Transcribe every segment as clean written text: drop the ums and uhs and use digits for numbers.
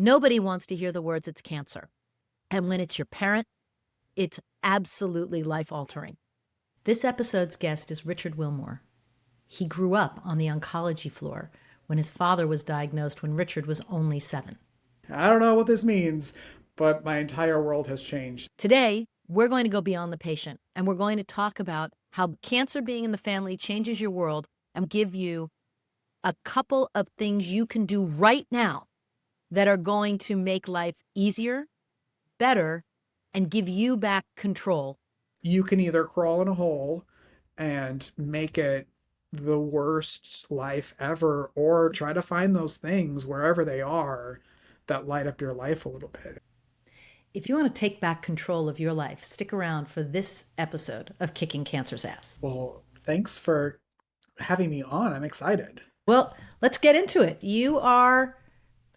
Nobody wants to hear the words it's cancer. And when it's your parent, it's absolutely life-altering. This episode's guest is Richard Willmore. He grew up on the oncology floor when his father was diagnosed when Richard was only 7. I don't know what this means, but my entire world has changed. Today, we're going to go beyond the patient, and we're going to talk about how cancer being in the family changes your world and give you a couple of things you can do right now that are going to make life easier, better, and give you back control. You can either crawl in a hole and make it the worst life ever, or try to find those things wherever they are that light up your life a little bit. If you want to take back control of your life, stick around for this episode of Kicking Cancer's Ass. Well, thanks for having me on. I'm excited. Well, let's get into it. You are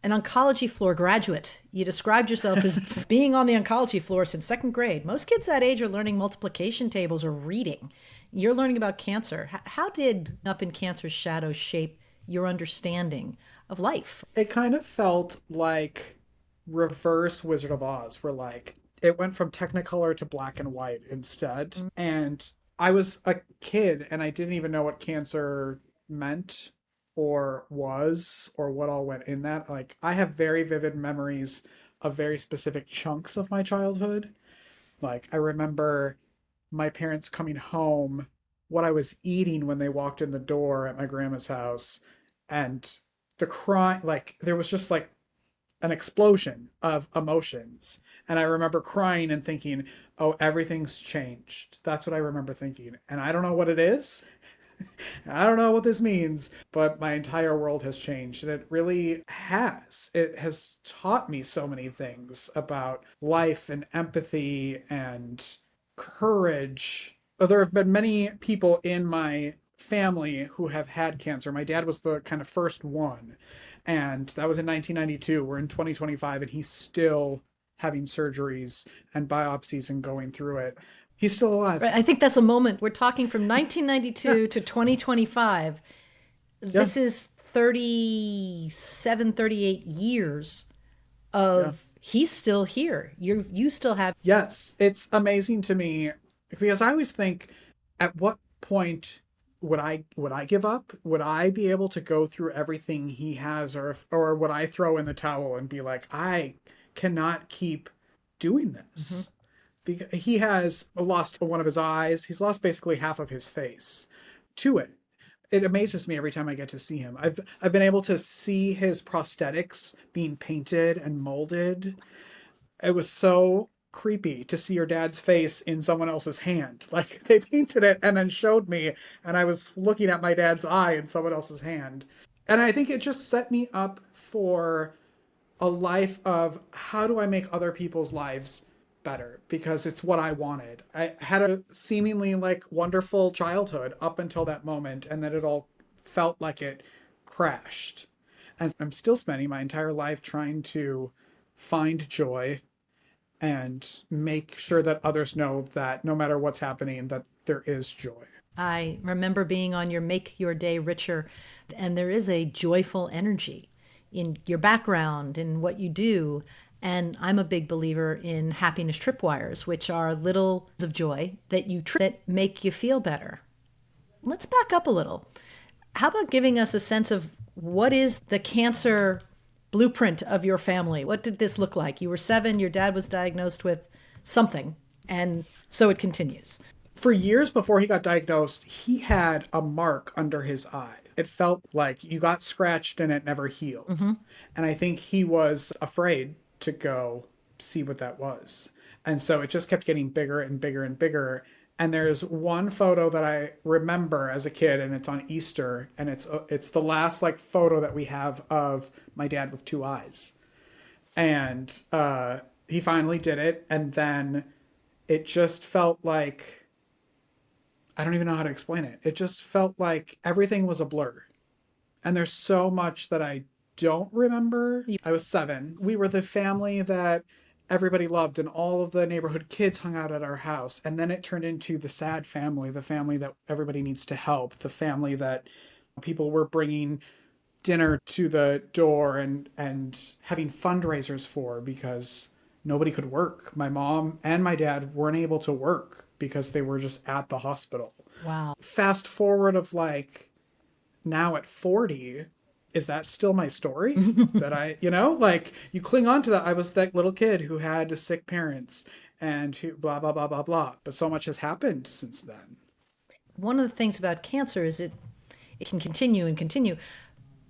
an oncology floor graduate. You described yourself as being on the oncology floor since 2nd grade. Most kids that age are learning multiplication tables or reading. You're learning about cancer. How did Up in Cancer's Shadows shape your understanding of life? It kind of felt like reverse Wizard of Oz, where like it went from technicolor to black and white instead. Mm-hmm. And I was a kid and I didn't even know what cancer meant or was or what all went in that. Like I have very vivid memories of very specific chunks of my childhood. Like I remember my parents coming home, what I was eating when they walked in the door at my grandma's house, and the crying, like there was just like an explosion of emotions. And I remember crying and thinking, oh, everything's changed. That's what I remember thinking. And I don't know what it is. I don't know what this means, but my entire world has changed. And it really has. It has taught me so many things about life and empathy and courage. There have been many people in my family who have had cancer. My dad was the kind of first one, and that was in 1992. We're in 2025, and he's still having surgeries and biopsies and going through it. He's still alive. Right, I think that's a moment. We're talking from 1992 to 2025. This is 37, 38 years of he's still here. You still have. Yes, it's amazing to me because I always think, at what point would I give up? Would I be able to go through everything he has, or would I throw in the towel and be like, I cannot keep doing this? Mm-hmm. Because he has lost one of his eyes. He's lost basically half of his face to it. It amazes me every time I get to see him. I've been able to see his prosthetics being painted and molded. It was so creepy to see your dad's face in someone else's hand. Like they painted it and then showed me, and I was looking at my dad's eye in someone else's hand. And I think it just set me up for a life of how do I make other people's lives better, because it's what I wanted. I had a seemingly like wonderful childhood up until that moment, and then it all felt like it crashed. And I'm still spending my entire life trying to find joy and make sure that others know that no matter what's happening, that there is joy. I remember being on your Make Your Day Richer, and there is a joyful energy in your background, in what you do. And I'm a big believer in happiness tripwires, which are little of joy that you that make you feel better. Let's back up a little. How about giving us a sense of what is the cancer blueprint of your family? What did this look like? You were 7, your dad was diagnosed with something, and so it continues. For years before he got diagnosed, he had a mark under his eye. It felt like you got scratched and it never healed. Mm-hmm. And I think he was afraid to go see what that was. And so it just kept getting bigger and bigger and bigger. And there's one photo that I remember as a kid, and it's on Easter, and it's the last like photo that we have of my dad with 2 eyes. And he finally did it, and then it just felt like, I don't even know how to explain it. It just felt like everything was a blur. And there's so much that I don't remember. I was 7. We were the family that everybody loved, and all of the neighborhood kids hung out at our house. And then it turned into the sad family, the family that everybody needs to help, the family that people were bringing dinner to the door and having fundraisers for because nobody could work. My mom and my dad weren't able to work because they were just at the hospital. Wow. Fast forward of like now at 40, is that still my story? That like you cling on to that. I was that little kid who had sick parents and who blah, blah, blah, blah, blah. But so much has happened since then. One of the things about cancer is it can continue and continue,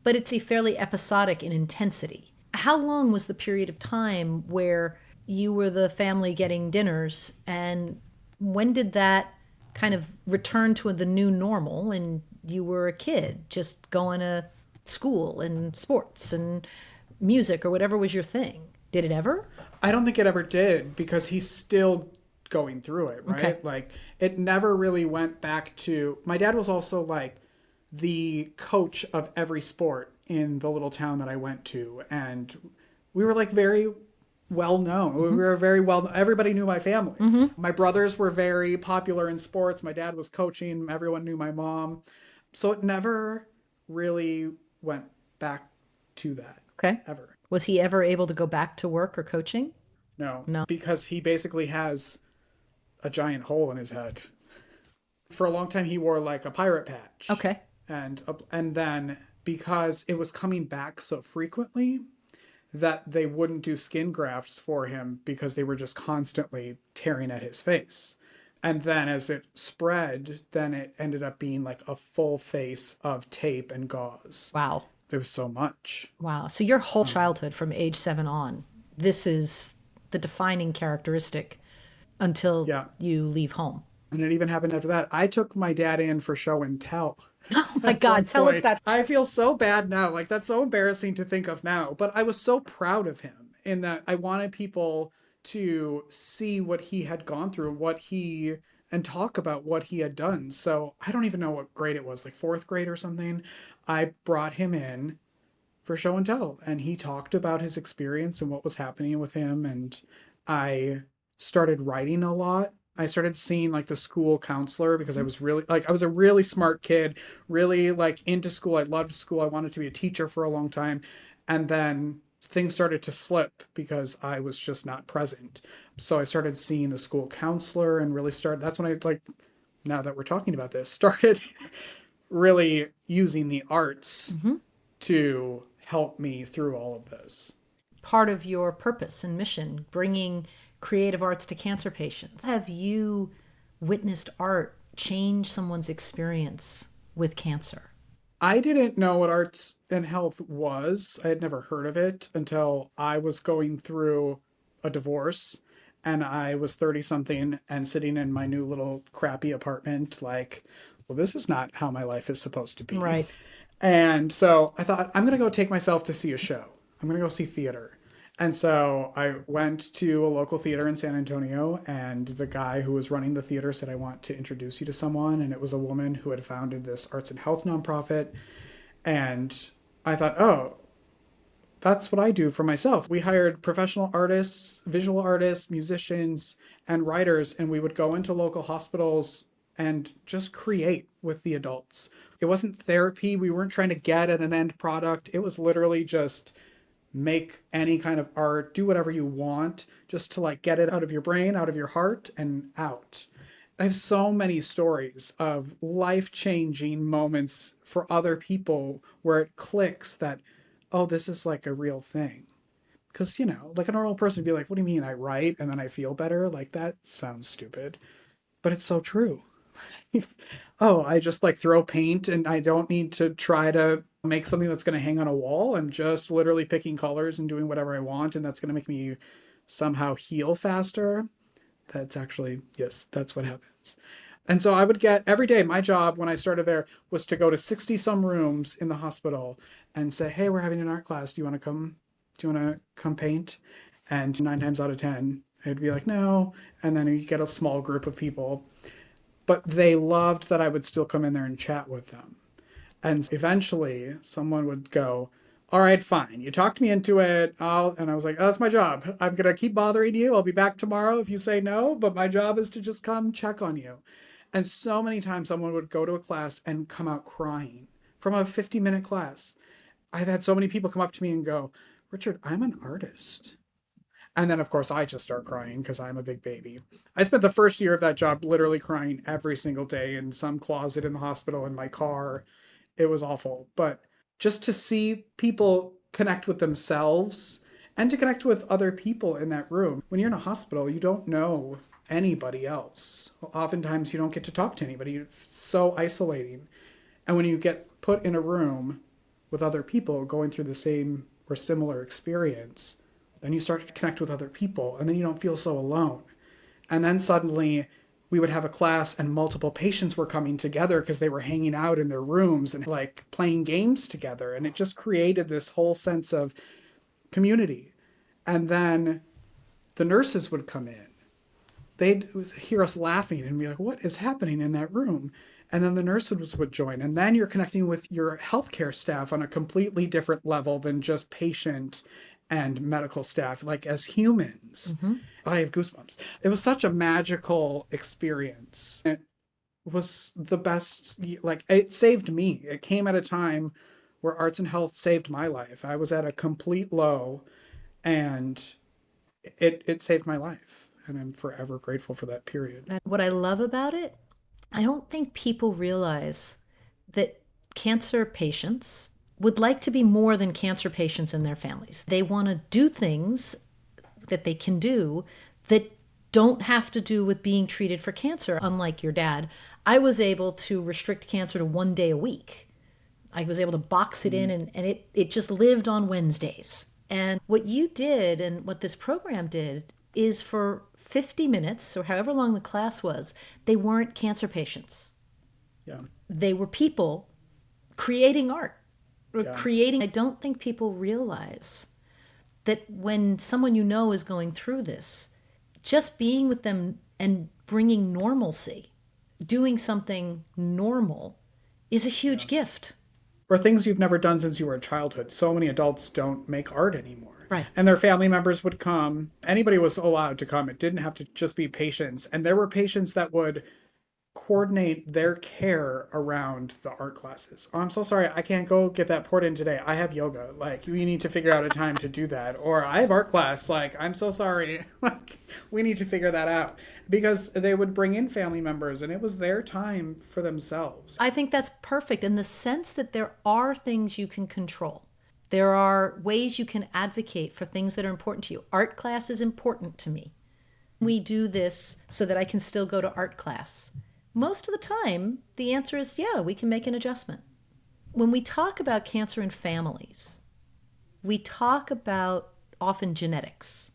but it's a fairly episodic in intensity. How long was the period of time where you were the family getting dinners, and when did that kind of return to the new normal and you were a kid just going to school and sports and music or whatever was your thing? Did it ever? I don't think it ever did because he's still going through it, Okay. right? Like it never really went back to my dad was also like the coach of every sport in the little town that I went to and we were like very well known. We were very well everybody knew my family. My brothers were very popular in sports. My dad was coaching, everyone knew my mom. So it never really went back to that Okay. ever. Was he ever able to go back to work or coaching? No, No. because he basically has a giant hole in his head. For a long time, he wore like a pirate patch, Okay. and then because it was coming back so frequently that they wouldn't do skin grafts for him because they were just constantly tearing at his face. And then as it spread, then it ended up being like a full face of tape and gauze. Wow. There was so much. Wow. So your whole childhood from age 7 on, this is the defining characteristic until Yeah. you leave home. And it even happened after that. I took my dad in for show and tell Oh my at one God, tell us point. that. I feel so bad now. Like that's so embarrassing to think of now. But I was so proud of him in that I wanted people to see what he had gone through, and talk about what he had done. So I don't even know what grade it was, like fourth grade or something. I brought him in for show and tell and he talked about his experience and what was happening with him and I started writing a lot. I started seeing like the school counselor because I was really like I was a really smart kid, really like into school. I loved school. I wanted to be a teacher for a long time. And then things started to slip because I was just not present. So I started seeing the school counselor and really started that's when I like now that we're talking about this started really using the arts Mhm. to help me through all of this. Part of your purpose and mission, bringing creative arts to cancer patients. Have you witnessed art change someone's experience with cancer? I didn't know what arts and health was. I had never heard of it until I was going through a divorce and I was 30 something and sitting in my new little crappy apartment, like, well, this is not how my life is supposed to be. Right. And so I thought, I'm going to go take myself to see a show. I'm going to go see theater. And so I went to a local theater in San Antonio, and the guy who was running the theater said, I want to introduce you to someone. And it was a woman who had founded this arts and health nonprofit. And I thought, oh, that's what I do for myself. We hired professional artists, visual artists, musicians, and writers, and we would go into local hospitals and just create with the adults. It wasn't therapy. We weren't trying to get at an end product. It was literally just make any kind of art, do whatever you want, just to like get it out of your brain, out of your heart, and out. I have so many stories of life changing moments for other people where it clicks that, oh, this is like a real thing. Because, like a normal person would be like, what do you mean I write and then I feel better? Like that sounds stupid, but it's so true. Oh, I just like throw paint and I don't need to try to make something that's going to hang on a wall. I'm just literally picking colors and doing whatever I want, and that's going to make me somehow heal faster. That's actually, yes, that's what happens. And so I would get every day, my job when I started there was to go to 60 some rooms in the hospital and say, hey, we're having an art class. Do you want to come? Do you want to come paint? And nine times out of 10, it'd be like, no. And then you get a small group of people. But they loved that I would still come in there and chat with them. And eventually someone would go, all right, fine. You talked me into it. And I was like, oh, that's my job. I'm going to keep bothering you. I'll be back tomorrow if you say no, but my job is to just come check on you. And so many times someone would go to a class and come out crying from a 50-minute class. I've had so many people come up to me and go, Richard, I'm an artist. And then, of course, I just start crying because I'm a big baby. I spent the first year of that job literally crying every single day in some closet in the hospital, in my car. It was awful. But just to see people connect with themselves and to connect with other people in that room. When you're in a hospital, you don't know anybody else. Oftentimes, you don't get to talk to anybody. It's so isolating. And when you get put in a room with other people going through the same or similar experience, then you start to connect with other people and then you don't feel so alone. And then suddenly we would have a class and multiple patients were coming together because they were hanging out in their rooms and like playing games together. And it just created this whole sense of community. And then the nurses would come in. They'd hear us laughing and be like, what is happening in that room? And then the nurses would join. And then you're connecting with your healthcare staff on a completely different level than just patient and medical staff, like as humans. Mm-hmm. I have goosebumps. It was such a magical experience. It was the best, like, it saved me. It came at a time where arts and health saved my life. I was at a complete low and it saved my life. And I'm forever grateful for that period. And what I love about it, I don't think people realize that cancer patients would like to be more than cancer patients and their families. They want to do things that they can do that don't have to do with being treated for cancer. Unlike your dad, I was able to restrict cancer to 1 day a week. I was able to box it in, and it just lived on Wednesdays. And what you did and what this program did is for 50 minutes or however long the class was, they weren't cancer patients. Yeah. They were people creating art or Yeah. creating. I don't think people realize that when someone you know is going through this, just being with them and bringing normalcy, doing something normal is a huge Yeah. gift. Or things you've never done since you were in childhood. So many adults don't make art anymore. Right. And their family members would come. Anybody was allowed to come. It didn't have to just be patients. And there were patients that would coordinate their care around the art classes. Oh, I'm so sorry. I can't go get that poured in today. I have yoga. Like, we need to figure out a time to do that. Or I have art class. Like, I'm so sorry. Like, we need to figure that out. Because they would bring in family members and it was their time for themselves. I think that's perfect in the sense that there are things you can control. There are ways you can advocate for things that are important to you. Art class is important to me. We do this so that I can still go to art class. Most of the time, the answer is yeah, we can make an adjustment. When we talk about cancer in families, we talk about often genetics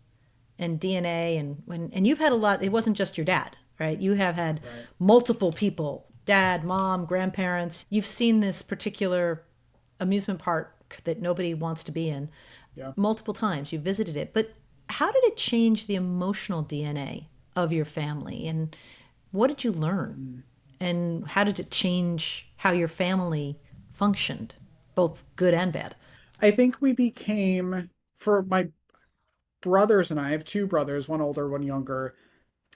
and DNA and you've had a lot, it wasn't just your dad, right? You have had Right. multiple people, dad, mom, grandparents. You've seen this particular amusement park that nobody wants to be in Yeah. multiple times. You visited it. But how did it change the emotional DNA of your family? And what did you learn? And how did it change how your family functioned, both good and bad? I think we became, for my brothers and I have two brothers, one older, one younger.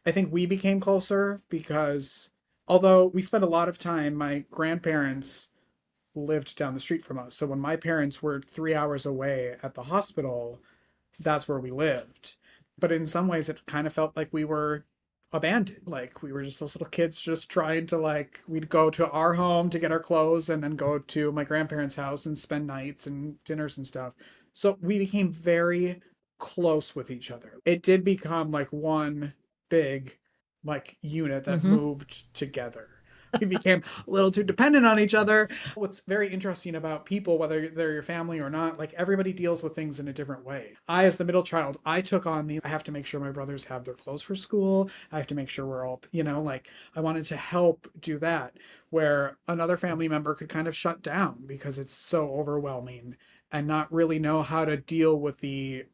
I think we became closer because although we spent a lot of time, my grandparents lived down the street from us. So when my parents were 3 hours away at the hospital, that's where we lived. But in some ways, it kind of felt like we were abandoned. Like we were just those little kids just trying to, like, we'd go to our home to get our clothes and then go to my grandparents' house and spend nights and dinners and stuff. So we became very close with each other. It did become like one big like unit that Mm-hmm. moved together. We became a little too dependent on each other. What's very interesting about people, whether they're your family or not, like everybody deals with things in a different way. I, as the middle child, I took on I have to make sure my brothers have their clothes for school. I have to make sure we're all, like I wanted to help do that. Where another family member could kind of shut down because it's so overwhelming and not really know how to deal with the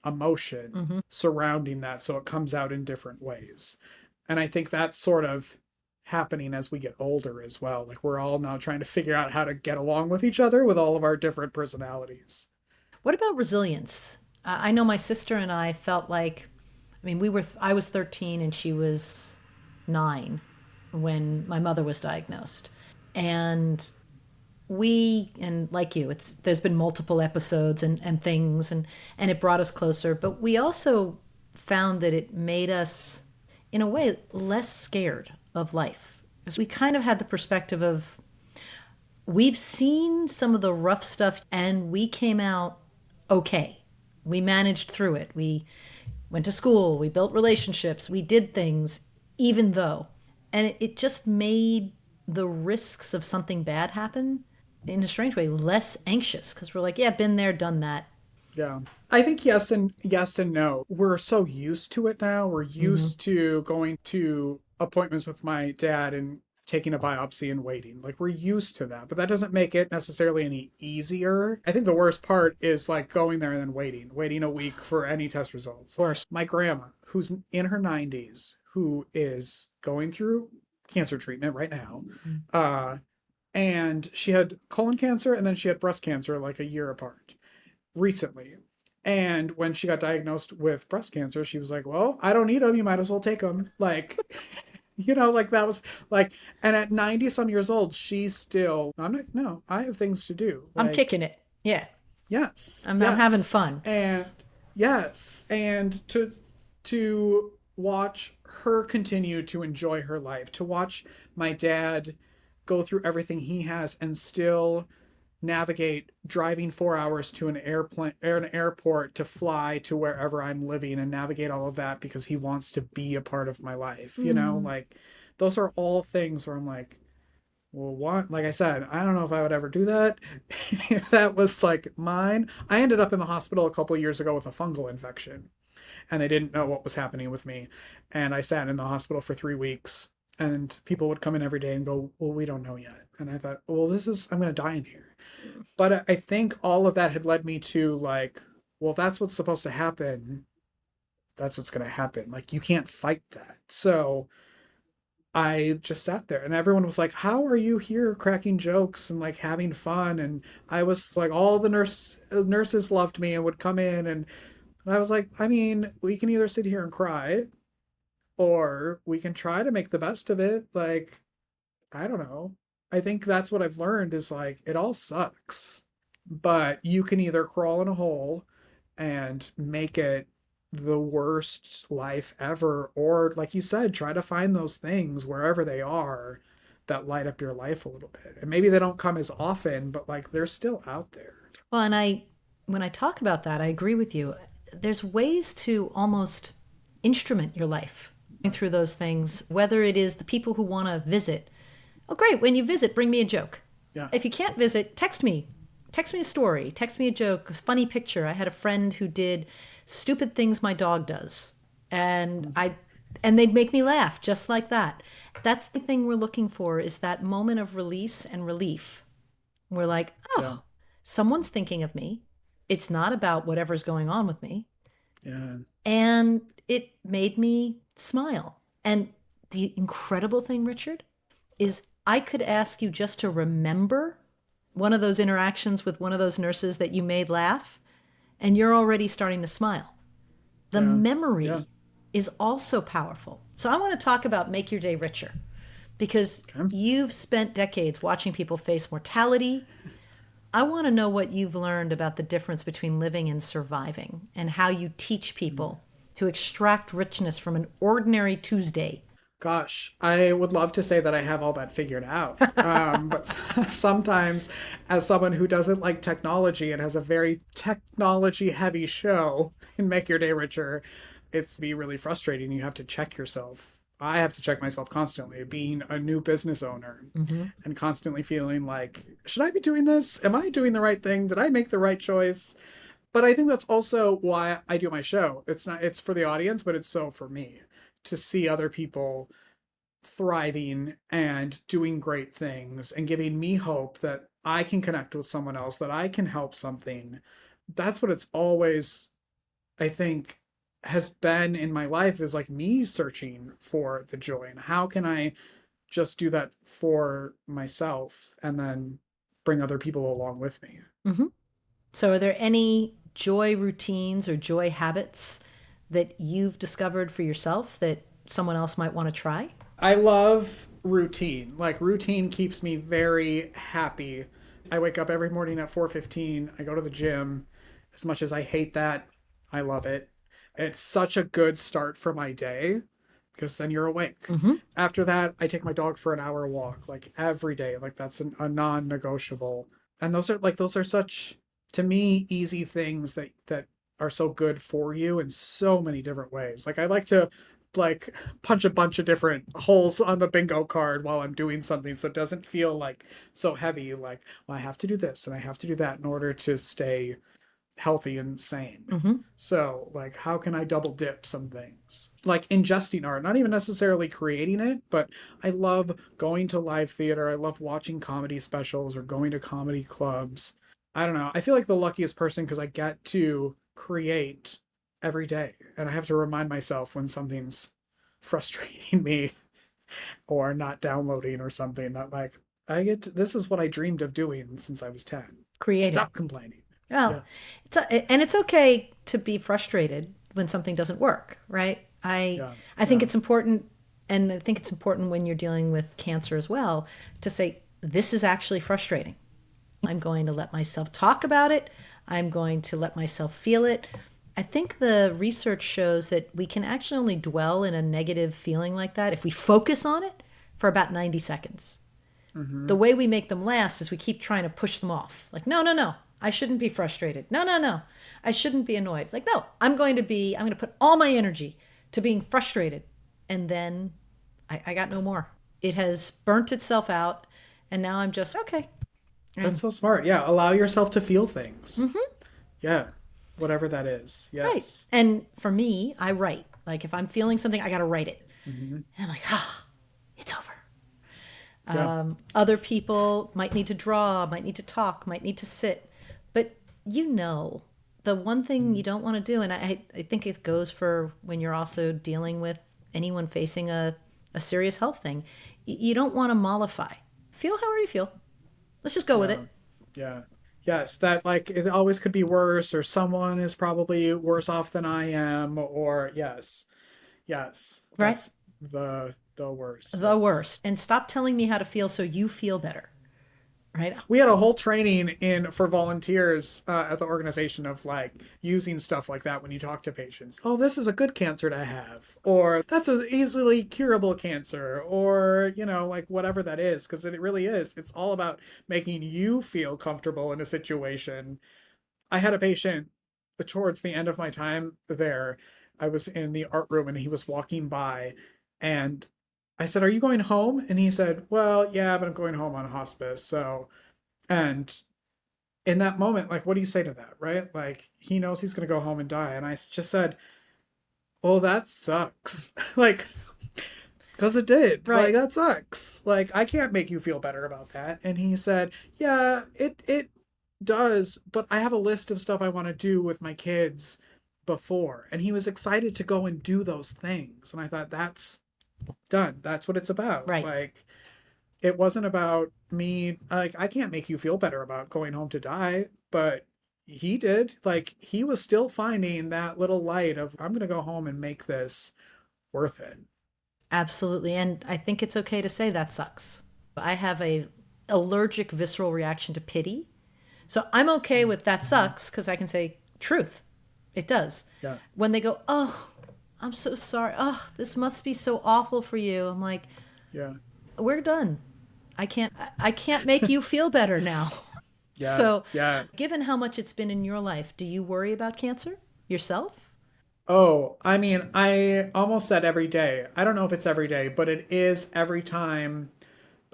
emotion Mm-hmm. surrounding that. So it comes out in different ways. And I think that's sort of happening as we get older as well. Like we're all now trying to figure out how to get along with each other with all of our different personalities. What about resilience? I know my sister and I felt like, I mean, I was 13 and she was 9 when my mother was diagnosed. And we, and like you, it's there's been multiple episodes and things, and it brought us closer, but we also found that it made us in a way less scared of life, because we kind of had the perspective of we've seen some of the rough stuff and we came out okay. We managed through it. We went to school, we built relationships, we did things even though. And it just made the risks of something bad happen in a strange way less anxious, because we're like, yeah, been there, done that. Yeah. I think yes and no. We're so used to it now. We're Mm-hmm. used to going to appointments with my dad and taking a biopsy and waiting. Like we're used to that, but that doesn't make it necessarily any easier. I think the worst part is like going there and then waiting a week for any test results. Worse. My grandma, who's in her 90s, who is going through cancer treatment right now, uh, and she had colon cancer and then she had breast cancer like a year apart recently. And when she got diagnosed with breast cancer, she was like, "Well, I don't need them. You might as well take them." Like, like that was like, and at 90 some years old, she's still, I'm like, no, I have things to do. I'm Like, kicking it. Yeah. yes, I'm having yes. fun. And yes. And to watch her continue to enjoy her life, to watch my dad go through everything he has and still navigate driving 4 hours to an airport to fly to wherever I'm living and navigate all of that because he wants to be a part of my life. Mm. Like those are all things where I'm like, well, what? Like I said, I don't know if I would ever do that. If that was like mine. I ended up in the hospital a couple of years ago with a fungal infection, and they didn't know what was happening with me. And I sat in the hospital for 3 weeks, and people would come in every day and go, "Well, we don't know yet." And I thought, well, I'm going to die in here. But I think all of that had led me to like, well, that's what's supposed to happen. That's what's going to happen. Like, you can't fight that. So I just sat there and everyone was like, how are you here cracking jokes and like having fun? And I was like, all the nurses loved me and would come in. And I was like, I mean, we can either sit here and cry or we can try to make the best of it. Like, I don't know. I think that's what I've learned is like it all sucks, but you can either crawl in a hole and make it the worst life ever, or like you said, try to find those things wherever they are that light up your life a little bit. And maybe they don't come as often, but like they're still out there. Well, and when I talk about that, I agree with you. There's ways to almost instrument your life through those things, whether it is the people who want to visit. Oh, great. When you visit, bring me a joke. Yeah. If you can't visit, text me. Text me a story. Text me a joke, a funny picture. I had a friend who did stupid things my dog does. And they'd make me laugh just like that. That's the thing we're looking for is that moment of release and relief. We're like, Yeah. oh, someone's thinking of me. It's not about whatever's going on with me. Yeah. And it made me smile. And the incredible thing, Richard, is I could ask you just to remember one of those interactions with one of those nurses that you made laugh, and you're already starting to smile. The Yeah. Yeah. memory is also powerful. So I want to talk about Make Your Day Richer because Okay. you've spent decades watching people face mortality. I want to know what you've learned about the difference between living and surviving and how you teach people to extract richness from an ordinary Tuesday. Gosh, I would love to say that I have all that figured out. But sometimes, as someone who doesn't like technology and has a very technology heavy show in Make Your Day Richer, it's be really frustrating. You have to check yourself. I have to check myself constantly, being a new business owner Mm-hmm. and constantly feeling like, should I be doing this? Am I doing the right thing? Did I make the right choice? But I think that's also why I do my show. It's for the audience, but it's so for me to see other people thriving and doing great things and giving me hope that I can connect with someone else, that I can help something. That's what it's always, I think, has been in my life is like me searching for the joy. And how can I just do that for myself and then bring other people along with me? Mm-hmm. So, are there any joy routines or joy habits that you've discovered for yourself that someone else might want to try? I love routine. Like routine keeps me very happy I wake up every morning at 4:15. I go to the gym. As much as I hate that, I love it. It's such a good start for my day because then you're awake. Hmm. After that, I take my dog for an hour walk like every day. Like that's a non-negotiable. And those are such to me easy things that are so good for you in so many different ways. Like I like to like punch a bunch of different holes on the bingo card while I'm doing something so it doesn't feel like so heavy like well, I have to do this and I have to do that in order to stay healthy and sane. Hmm. So, like, how can I double dip some things? Like ingesting art, not even necessarily creating it, but I love going to live theater. I love watching comedy specials or going to comedy clubs. I don't know. I feel like the luckiest person because I get to create every day. And I have to remind myself when something's frustrating me or not downloading or something that, like, this is what I dreamed of doing since I was 10. Creating. Stop complaining. Oh, Yes. and it's okay to be frustrated when something doesn't work, right? Yeah. I think Yeah. it's important, and I think it's important when you're dealing with cancer as well, to say this is actually frustrating. I'm going to let myself talk about it. I'm going to let myself feel it. I think the research shows that we can actually only dwell in a negative feeling like that if we focus on it for about 90 seconds. The Mm-hmm. way we make them last is we keep trying to push them off. Like, no, no, no, I shouldn't be frustrated. No, no, no, I shouldn't be annoyed. It's like, no, I'm going to put all my energy to being frustrated. And then I got no more. It has burnt itself out. And now I'm just, okay. That's And, so smart. Yeah, allow yourself to feel things. mm-hmm, Yeah, whatever that is. right. Yes. And for me, I write. Like, if I'm feeling something, I got to write it. Hmm. And I'm like, ah, it's over. Yeah. Other people might need to draw, might need to talk, might need to sit. But you know, the one thing Mhm. you don't want to do, and I think it goes for when you're also dealing with anyone facing a serious health thing, you don't want to mollify. Feel however you feel. Let's just go with Yeah. it. Yeah. Yes, that like it always could be worse, or someone is probably worse off than I am, or yes. Yes. Right? That's the worst. The Yes. worst. And stop telling me how to feel so you feel better. Right? We had a whole training in for volunteers at the organization of like using stuff like that when you talk to patients. Oh, this is a good cancer to have, or that's an easily curable cancer, or like whatever that is, because it really is. It's all about making you feel comfortable in a situation. I had a patient towards the end of my time there. I was in the art room and he was walking by, and I said, "Are you going home?" And he said, "Well, yeah, but I'm going home on hospice, so." And in that moment, like, what do you say to that, right? Like, he knows he's going to go home and die. And I just said, "Oh, that sucks." Like, because it did. Like, Right. that sucks. Like, I can't make you feel better about that. And he said, "Yeah, it does, but I have a list of stuff I want to do with my kids before." And he was excited to go and do those things. And I thought, that's done. That's what it's about. Right. Like, it wasn't about me. Like, I can't make you feel better about going home to die, but he did. Like, he was still finding that little light of, I'm gonna go home and make this worth it. Absolutely. And I think it's okay to say that sucks. I have a allergic visceral reaction to pity. So I'm okay with that Mm-hmm. sucks because I can say truth. It does. Yeah. When they go, "Oh, I'm so sorry. Oh, this must be so awful for you." I'm like, Yeah. "We're done. I can't make you feel better now." Yeah. So, Yeah. given how much it's been in your life, do you worry about cancer yourself? Oh, I mean, I almost said every day. I don't know if it's every day, but it is every time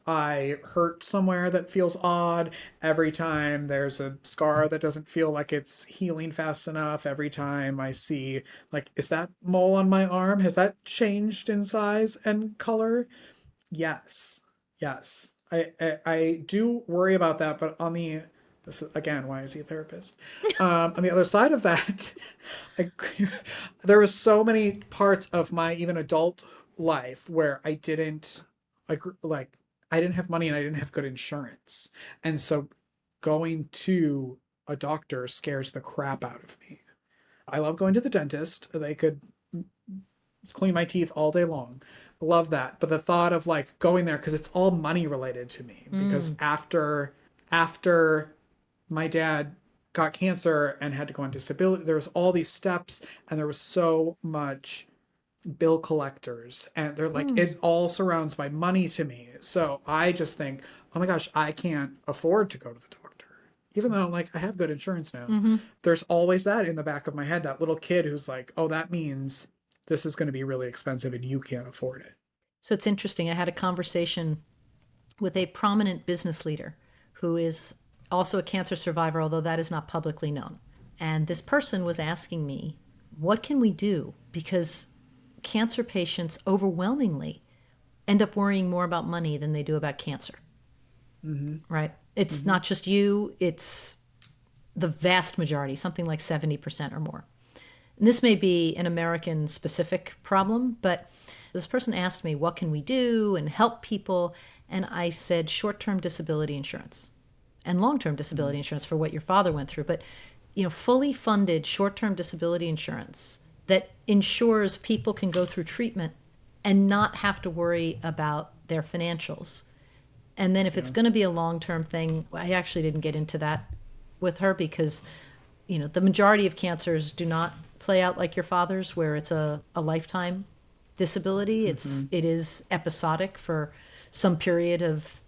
I hurt somewhere that feels odd, every time there's a scar that doesn't feel like it's healing fast enough, every time I see, like, is that mole on my arm? Has that changed in size and color? Yes. Yes. I do worry about that, but on the this is again, why is he a therapist? On the other side of that, I, there was so many parts of my even adult life where I didn't like I didn't have money and I didn't have good insurance. And so going to a doctor scares the crap out of me. I love going to the dentist. They could clean my teeth all day long. Love that. But the thought of like going there, because it's all money related to me. Because Mm, after after my dad got cancer and had to go on disability, there was all these steps, and there was so much bill collectors, and they're like, Mm. it all surrounds my money to me. So I just think, oh my gosh, I can't afford to go to the doctor. Even though like I have good insurance now, Hmm. there's always that in the back of my head, that little kid who's like, oh, that means this is going to be really expensive and you can't afford it. So it's interesting. I had a conversation with a prominent business leader who is also a cancer survivor, although that is not publicly known. And this person was asking me, what can we do? Because cancer patients overwhelmingly end up worrying more about money than they do about cancer, Mm-hmm. right? It's Mm-hmm. not just you, it's the vast majority, something like 70% or more. And this may be an American specific problem, but this person asked me, what can we do and help people? And I said, short term disability insurance and long term disability insurance for what your father went through. But, fully funded short term disability insurance that ensures people can go through treatment and not have to worry about their financials. And then if it's Yeah. going to be a long term thing, I actually didn't get into that with her because the majority of cancers do not play out like your father's, where it's a lifetime disability. Mm-hmm. It is episodic for some period of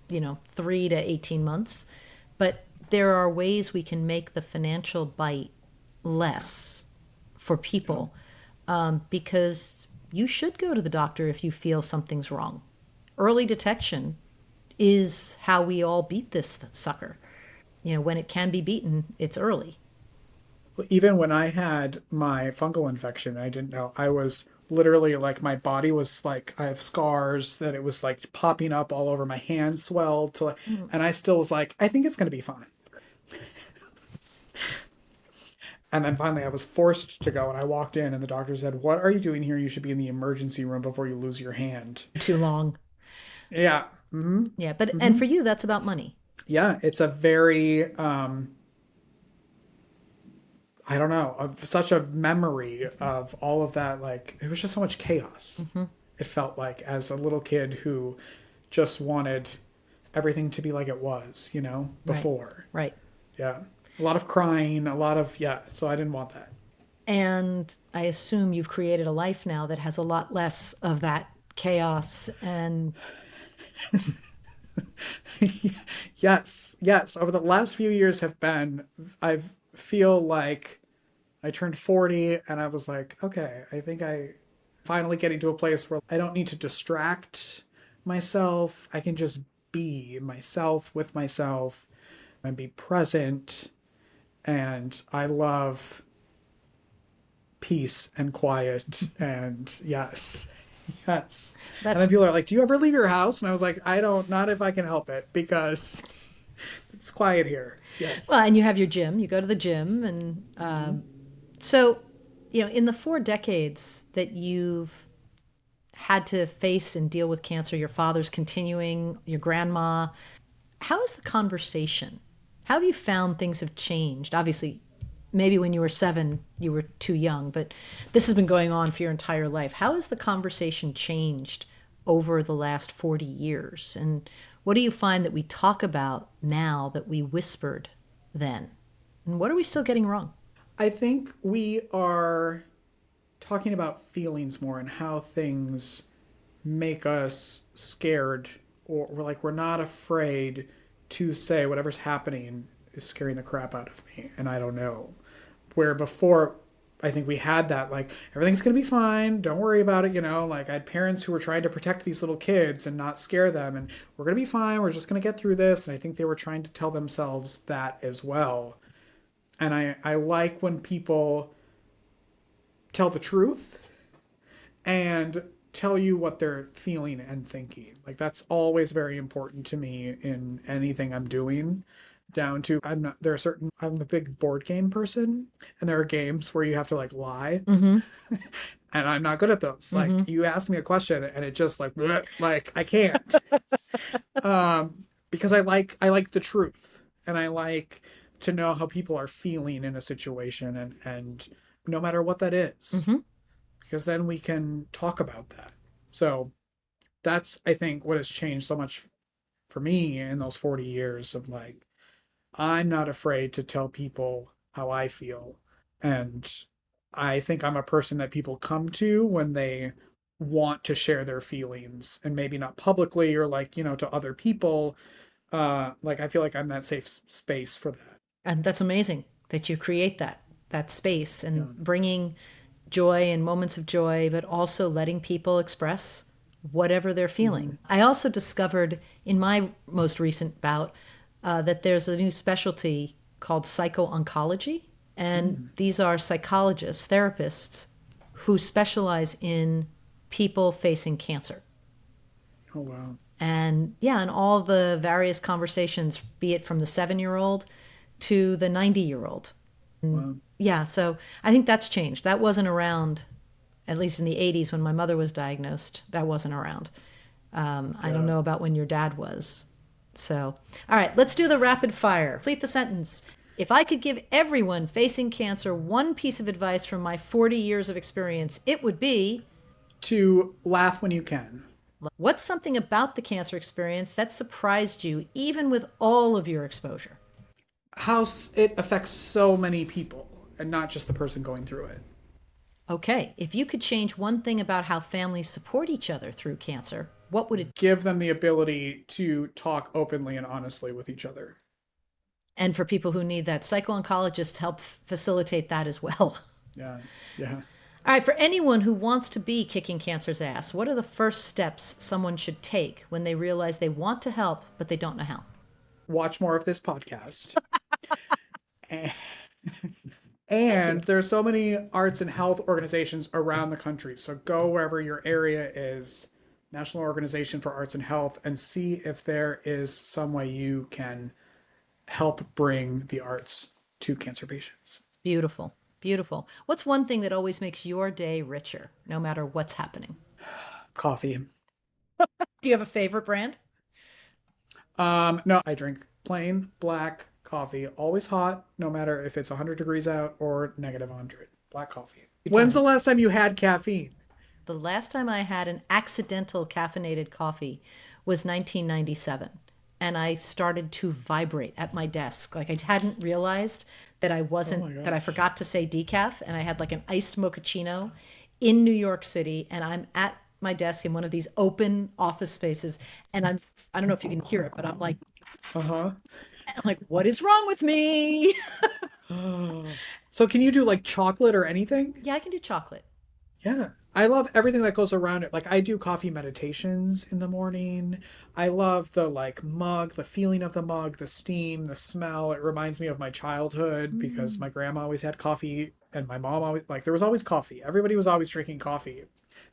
3 to 18 months, but there are ways we can make the financial bite less for Yeah. people, because you should go to the doctor if you feel something's wrong. Early detection is how we all beat this sucker. When it can be beaten, it's early. Well, even when I had my fungal infection, I didn't know. I was literally like, my body was like, I have scars that it was like popping up all over, my hands swelled to like, Mm. and I still was like, I think it's going to be fine. And then finally I was forced to go, and I walked in and the doctor said, "What are you doing here? You should be in the emergency room before you lose your hand." Too long. Yeah. Mm-hmm. Yeah, but and Mm-hmm. for you, that's about money. Yeah, it's a very I don't know, of such a memory of all of that. Like, it was just so much chaos. Hmm. It felt like, as a little kid who just wanted everything to be like it was, Right, before. right. Yeah. A lot of crying, a lot of, yeah. So I didn't want that. And I assume you've created a life now that has a lot less of that chaos and Yes. Yes. Over the last few years have been, I feel like I turned 40 and I was like, okay, I think I finally getting to a place where I don't need to distract myself. I can just be myself with myself and be present. And I love peace and quiet. And yes, yes. And that's then people are like, "Do you ever leave your house?" And I was like, "I don't, not if I can help it, because it's quiet here." Yes. well, and you have your gym, you go to the gym, and Mm-hmm. so in the 4 decades that you've had to face and deal with cancer, your father's continuing, your grandma, how is the conversation? How have you found things have changed? Obviously, maybe when you were 7, you were too young, but this has been going on for your entire life. How has the conversation changed over the last 40 years? And what do you find that we talk about now that we whispered then? And what are we still getting wrong? I think we are talking about feelings more, and how things make us scared, or we're like, we're not afraid to say whatever's happening is scaring the crap out of me and I don't know. Where before, I think we had that, like, everything's gonna be fine, don't worry about it, like, I had parents who were trying to protect these little kids and not scare them, and we're gonna be fine, we're just gonna get through this. And I think they were trying to tell themselves that as well. And I like when people tell the truth and tell you what they're feeling and thinking. Like, that's always very important to me in anything I'm doing. Down to, I'm not, there are certain, I'm a big board game person, and there are games where you have to like lie, Mm-hmm. and I'm not good at those. Like, Mm-hmm. you ask me a question and it just like bleh, like I can't. Because I like the truth, and I like to know how people are feeling in a situation, and no matter what that is, Mm-hmm. because then we can talk about that. So that's, I think, what has changed so much for me in those 40 years of like, I'm not afraid to tell people how I feel. And I think I'm a person that people come to when they want to share their feelings and maybe not publicly or like, to other people. Like I feel like I'm that safe space for that. And that's amazing that you create that space Yeah. and bringing joy and moments of joy, but also letting people express whatever they're feeling. Hmm. I also discovered in my most recent bout that there's a new specialty called psycho-oncology, and Mm. these are psychologists, therapists who specialize in people facing cancer. Oh, wow. And yeah, and all the various conversations, be it from the 7-year-old to the 90-year-old. Wow. Yeah, so I think that's changed. That wasn't around, at least in the 80s when my mother was diagnosed. That wasn't around. I don't Yeah. know about when your dad was. So, all right, let's do the rapid fire. Complete the sentence. If I could give everyone facing cancer one piece of advice from my 40 years of experience, it would be To laugh when you can. what's something about the cancer experience that surprised you, even with all of your exposure? It affects so many people and not just the person going through it. Okay, if you could change one thing about how families support each other through cancer, what would it? Give them the ability to talk openly and honestly with each other. And for people who need that, psycho-oncologists help facilitate that as well. Yeah. Yeah. All right, for anyone who wants to be kicking cancer's ass, what are the first steps someone should take when they realize they want to help, but they don't know how? Watch more of this podcast. Thank you. And there's so many arts and health organizations around the country. So go wherever your area is, National Organization for Arts and Health, and see if there is some way you can help bring the arts to cancer patients. Beautiful. Beautiful. What's one thing that always makes your day richer, no matter what's happening? Coffee. Do you have a favorite brand? No, I drink plain black coffee, always hot, no matter if it's 100 degrees out or negative 100. Black coffee. When's the last time you had caffeine? The last time I had an accidental caffeinated coffee was 1997. And I started to vibrate at my desk. Like I hadn't realized that I Oh my wasn't, that I gosh. forgot to say decaf. And I had like an iced mochaccino in New York City. And I'm at my desk in one of these open office spaces. And I don't know if you can hear it, but Uh-huh. I'm like, what is wrong with me? So can you do like chocolate or anything? Yeah, I can do chocolate. Yeah. I love everything that goes around it. Like I do coffee meditations in the morning. I love the like mug, the feeling of the mug, the steam, the smell. It reminds me of my childhood because Mm. my grandma always had coffee and my mom always like there was always coffee. Everybody was always drinking coffee.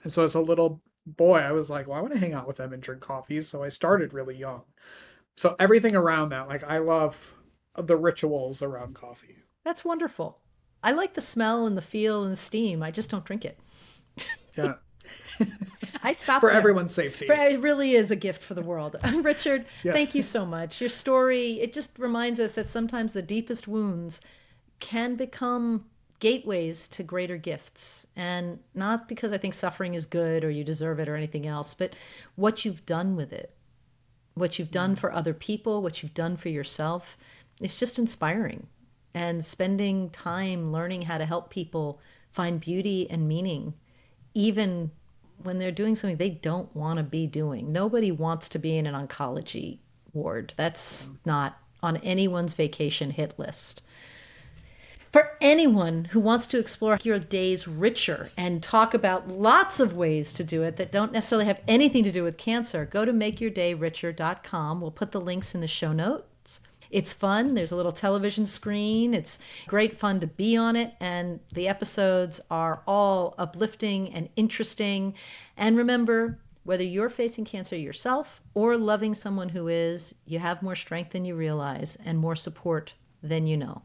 And so as a little boy, I was like, well, I want to hang out with them and drink coffee. So I started really young. So everything around that, like I love the rituals around coffee. That's wonderful. I like the smell and the feel and the steam. I just don't drink it. Yeah. I stopped For there. everyone's For, safety. it really is a gift for the world. Richard, Yeah. thank you so much. Your story, it just reminds us that sometimes the deepest wounds can become gateways to greater gifts. And not because I think suffering is good or you deserve it or anything else, but what you've done with it, what you've done for other people, what you've done for yourself, it's just inspiring. And spending time learning how to help people find beauty and meaning, even when they're doing something they don't want to be doing. Nobody wants to be in an oncology ward. That's not on anyone's vacation hit list. For anyone who wants to explore your days richer and talk about lots of ways to do it that don't necessarily have anything to do with cancer, go to makeyourdayricher.com. We'll put the links in the show notes. It's fun. There's a little television screen. It's great fun to be on it. And the episodes are all uplifting and interesting. And remember, whether you're facing cancer yourself or loving someone who is, you have more strength than you realize and more support than you know.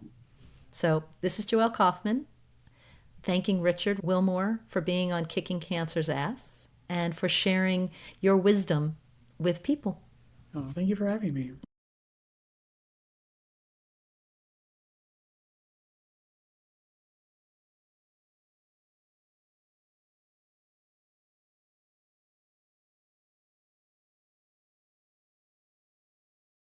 So this is Joelle Kaufman, thanking Richard Willmore for being on Kicking Cancer's Ass and for sharing your wisdom with people. Oh, thank you for having me.